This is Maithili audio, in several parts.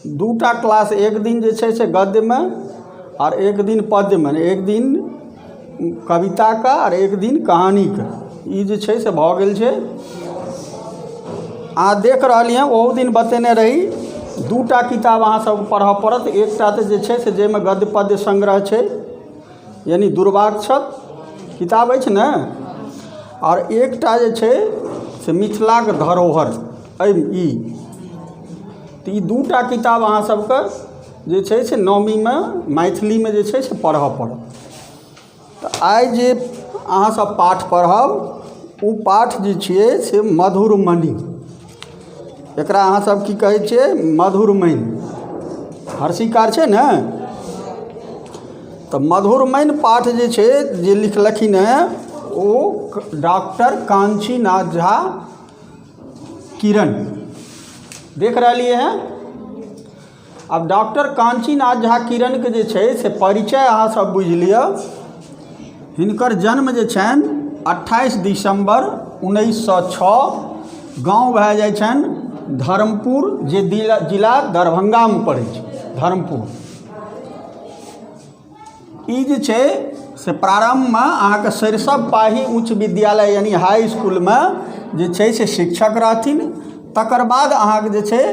दूटा क्लास, एक दिन जे छै से गद्य में और एक दिन पद्य में, एक दिन कविता का और एक दिन कहानी का, ई जे छै से भऽ गेल छै। अहाँ देख रहलिए ओहो दिन बतेने रही दूटा किताब अहाँ सब पढ़ऽ पड़त। एकटा तऽ जे छै से जाहिमे गद्य पद्य संग्रह छै, यानी दुर्वाक्षर किताब अछि ने, और एकटा जे छै से मिथिलाक धरोहर ई। तऽ ई दूटा किताब अहाँ सबके जे छै से नौमी में मैथिली में जे छै से पढ़ऽ पड़त। तऽ आइ जे अहाँ सब पाठ पढ़ब ओ पाठ जे छियै से मधुरमणि, एकरा अहाँ सब की कहै छियै? मधुरमणि। हर्षिकार छै ने, तऽ मधुरमणि पाठ जे छै जे लिखलखिन हैं ओ डॉक्टर कांचीनाथ झा किरण। देख रहलिए हैं। अब डॉक्टर कांचीनाथ झा किरण के जे छै से परिचय अहाँ सब बुझि लिअ। हिनकर जन्म जे छनि 28 दिसंबर 1906, गाँव भए जाइ छनि धर्मपुर, जे जिला दरभंगा में पड़ै छै, धर्मपुर। ई जे छै से प्रारंभ में अहाँके सरिसब पाही उच्च विद्यालय यानी हाई स्कूल में जे छै से शिक्षक रहथिन। तकर बाद अहाँके जे छै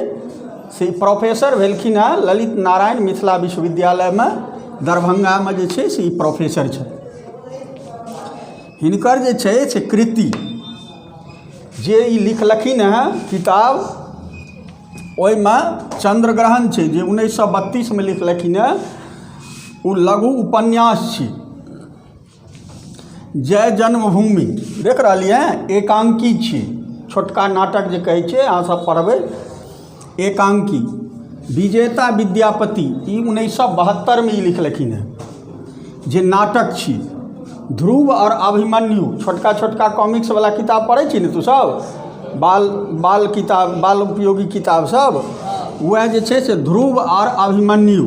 से प्रोफेसर भेलखिन हैं ललित नारायण मिथिला विश्वविद्यालय में, दरभंगा में जे छै से ई प्रोफेसर छै। हिनकर जे छै से कृति जे ई लिखलखिन हैं किताब, ओहिमे चंद्रग्रहण छै जे 1932 में लिखलखिन हैं, ओ लघु उपन्यास छी। जय जन्मभूमि देख रहलिए हैं, एकांकी छी, छोटका नाटक जे कहै छै अहाँ सब पढ़बै, एकांकी। विजेता विद्यापति ई 1972 में ई लिखलखिन हैं जे नाटक छी। ध्रुव और अभिमन्यु छोटका छोटका कॉमिक्स वाला किताब पढ़ै छी ने तू सब, बाल किताब, बाल उपयोगी किताब सब, वह जे छै से ध्रुव और अभिमन्यु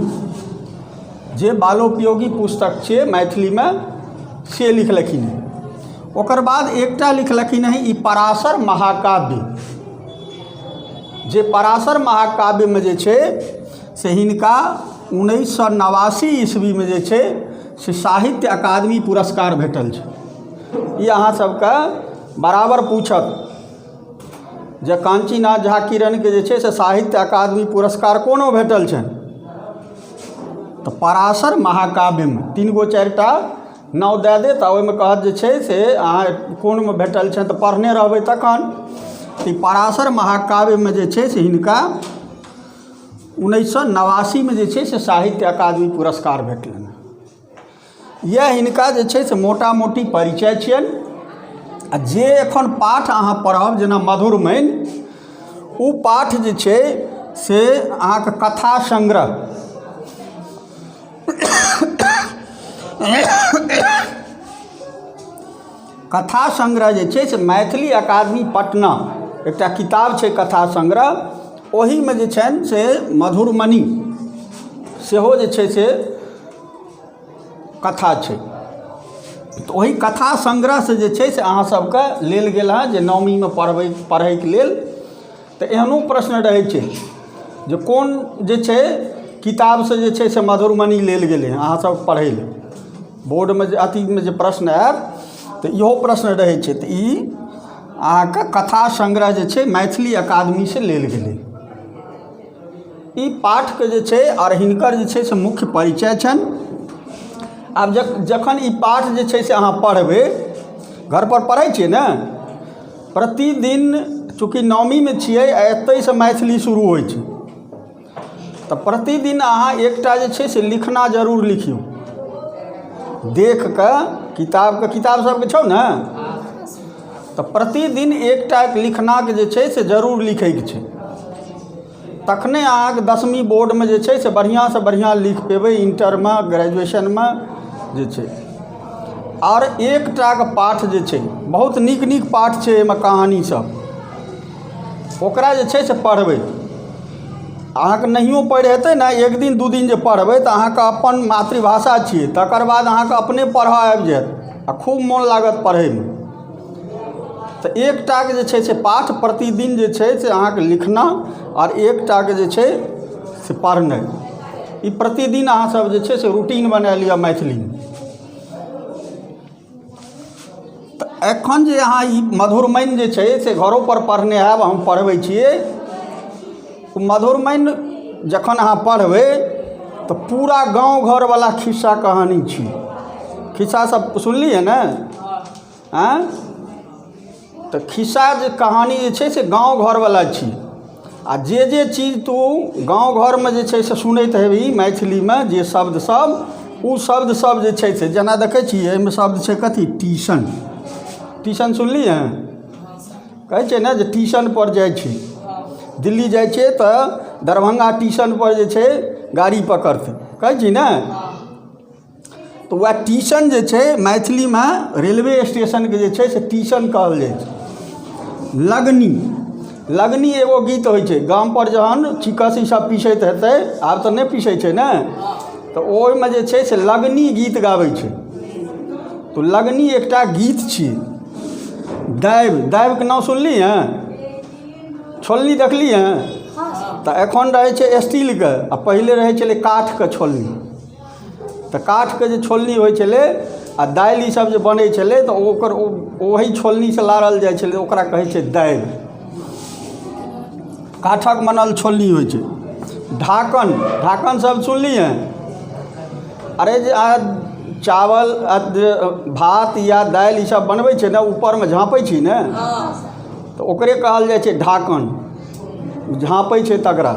जे बालोपयोगी पुस्तक छै मैथिली में से लिखलखिन हैं। ओकर बाद एकटा लिखलखिन हैं ई पराशर महाकाव्य, जे पराशर महाकाव्य में जे छै से हिनका 1989 ईस्वी में जे छै से साहित्य अकादमी पुरस्कार भेटल छै। ई अहाँ सबके बराबर पूछत जे कांचीनाथ झा किरण के जे छै से साहित्य अकादमी पुरस्कार कोनो भेटल छनि? तऽ पराशर महाकाव्य में 3 गो 4 टा नाम दए देत आ ओहिमे कहत जे छै से अहाँ कोन में भेटल छनि, तऽ पढ़ने रहबै तखन। ई पराशर महाकाव्य में जे छै से हिनका 1989 में जे छै से साहित्य अकादमी पुरस्कार भेटलनि। यह हिनका जे छै से मोटा मोटी परिचय छियनि। आ जे एखन पाठ अहाँ पढ़ब जेना मधुरमणि, ओ पाठ जे छै से अहाँके कथा संग्रह कथा संग्रह जे छै से मैथिली अकादमी पटना एकटा किताब छै कथा संग्रह, ओही में जे छनि से मधुरमणि सेहो जे छै से कथा छै। तऽ ओही कथा संग्रह से जे छै से अहाँ सबके लेल गेल हँ जे नौमी में पढ़ैके लेल। तऽ एहनो प्रश्न रहै छै जे कोन जे छै किताब से जे छै से मधुरमणि लेल गेलै हँ अहाँ सब पढ़ै लेल, बोर्ड में जे अथी में जे प्रश्न आयत तऽ इहो प्रश्न रहै छै। तऽ ई अहाँके कथा संग्रह जे छै मैथिली अकादमी से लेल गेलै। ई पाठ के जे छै और हिनकर जे छै से मुख्य परिचय छनि। आब जखन ई पाठ जे छै से अहाँ पढ़बै, घर पर पढ़ै छियै ने, प्रतिदिन चूँकि नौमी में छियै आ एतयसँ मैथिली शुरू होइ छै, तऽ प्रतिदिन अहाँ एकटा जे छै से लिखना जरूर लिखियौ। देख कऽ किताब सबके छौ ने, तऽ प्रतिदिन एकटा लिखनाके जे छै से जरूर लिखैके छै। तखने अहाँके 10वीं बोर्ड में जे छै से बढ़िआँसँ बढ़िआँ लिख पेबै, इंटर में ग्रेजुएशन में जे छै। और एकटाके पाठ जे छै बहुत नीक नीक पाठ छै, एहिमे कहानी सब, ओकरा जे छै से पढ़बै। अहाँके नहियो पढ़ि हेतै ने, एक दिन 2 दिन जे पढ़बै तऽ अहाँके अपन मातृभाषा छियै, तकर बाद अहाँके अपने पढ़ऽ आबि जायत आ खूब मोन लागत पढ़ैमे। तऽ एकटाके जे छै से पाठ प्रतिदिन जे छै से अहाँके लिखना, और एकटाके जे छै से पढ़नाइ, ई प्रतिदिन अहाँ सब जे छै से रूटीन बना लिअ मैथिलीमे। तऽ एखन जे अहाँ ई मधुरमनि जे छै से घरोपर पढ़ने हैब, हम पढ़बै छियै, मधुरमनि जखन अहाँ पढ़बै तऽ पूरा गाँव घरवला खिस्सा कहानी छी। खिस्सा सब सुनलिए ने? आँ तऽ खिस्सा जे कहानी जे छै से गाँव घरवला छी। आ जे चीज तू गाँव घरमे जे छै से सुनैत हेबही मैथिलीमे, जे शब्द सब, ओ शब्द सब जे छै से जेना देखै छियै एहिमे शब्द छै कथी? ट्यूशन। ट्यूशन सुनलिए? कहै छै ने जे ट्यूशन पर जाइ छै, दिल्ली जाइ छै तऽ दरभंगा ट्यूशन पर जे छै गाड़ी पकड़तै, कहै छी ने? तऽ वएह ट्यूशन जे छै मैथिलीमे रेलवे स्टेशनके जे छै से ट्यूशन कहल जाइ छै। लगनी, लगनी एगो गीत होइ छै गामपर, जहन चिकस ई सब पीसैत हेतै, आब तऽ नहि पीसै छै ने, तऽ ओहिमे जे छै से लगनी गीत गाबै छै। तऽ लगनी एकटा गीत छियै। दाबि, दाबिके नाम सुनली हँ? छोलनी देखली हँ? तऽ एखन रहै छै स्टीलके, आ पहिले रहै छलै काठके छोलनी। तऽ काठके जे छोलनी होइ छलै आ दालि ईसब जे बनै छलै तऽ ओकर ओही छोलनीसँ लारल जाइ छलै, ओकरा कहै छै दाबि। काठक बनल छोलनी होइ छै। ढाकन, ढाकन सब सुनलिए? अरे जे चावल भात या दालि ईसब बनबै छै ने, ऊपरमे झाँपै छी ने, तऽ ओकरे कहल जाइ छै ढाकन। झाँपै छै तकरा।